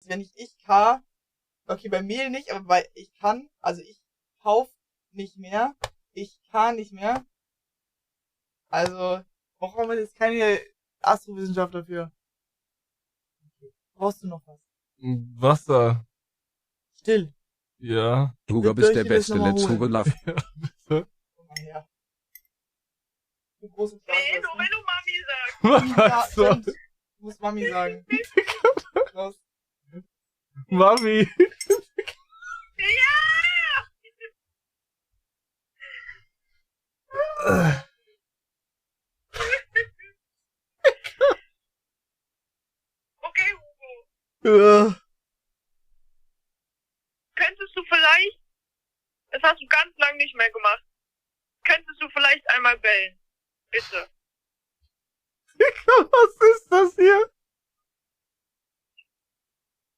wenn ich kann, okay, bei Mehl nicht, aber bei ich kann, also ich kauf nicht mehr, ich kann nicht mehr. Also, brauchen wir jetzt keine Astrowissenschaft dafür. Brauchst du noch was? Wasser. Still. Ja. Du bist der Beste, let's go love. Ja, bitte. Komm mal her. Du große Frage, Nee, nur was, wenn du Mami sagst. Ja, Was soll? stimmt. Du musst Mami sagen. Los. Mami. Okay, Hugo. Ja. Könntest du vielleicht, das hast du ganz lang nicht mehr gemacht, könntest du vielleicht einmal bellen? Bitte. Was ist das hier?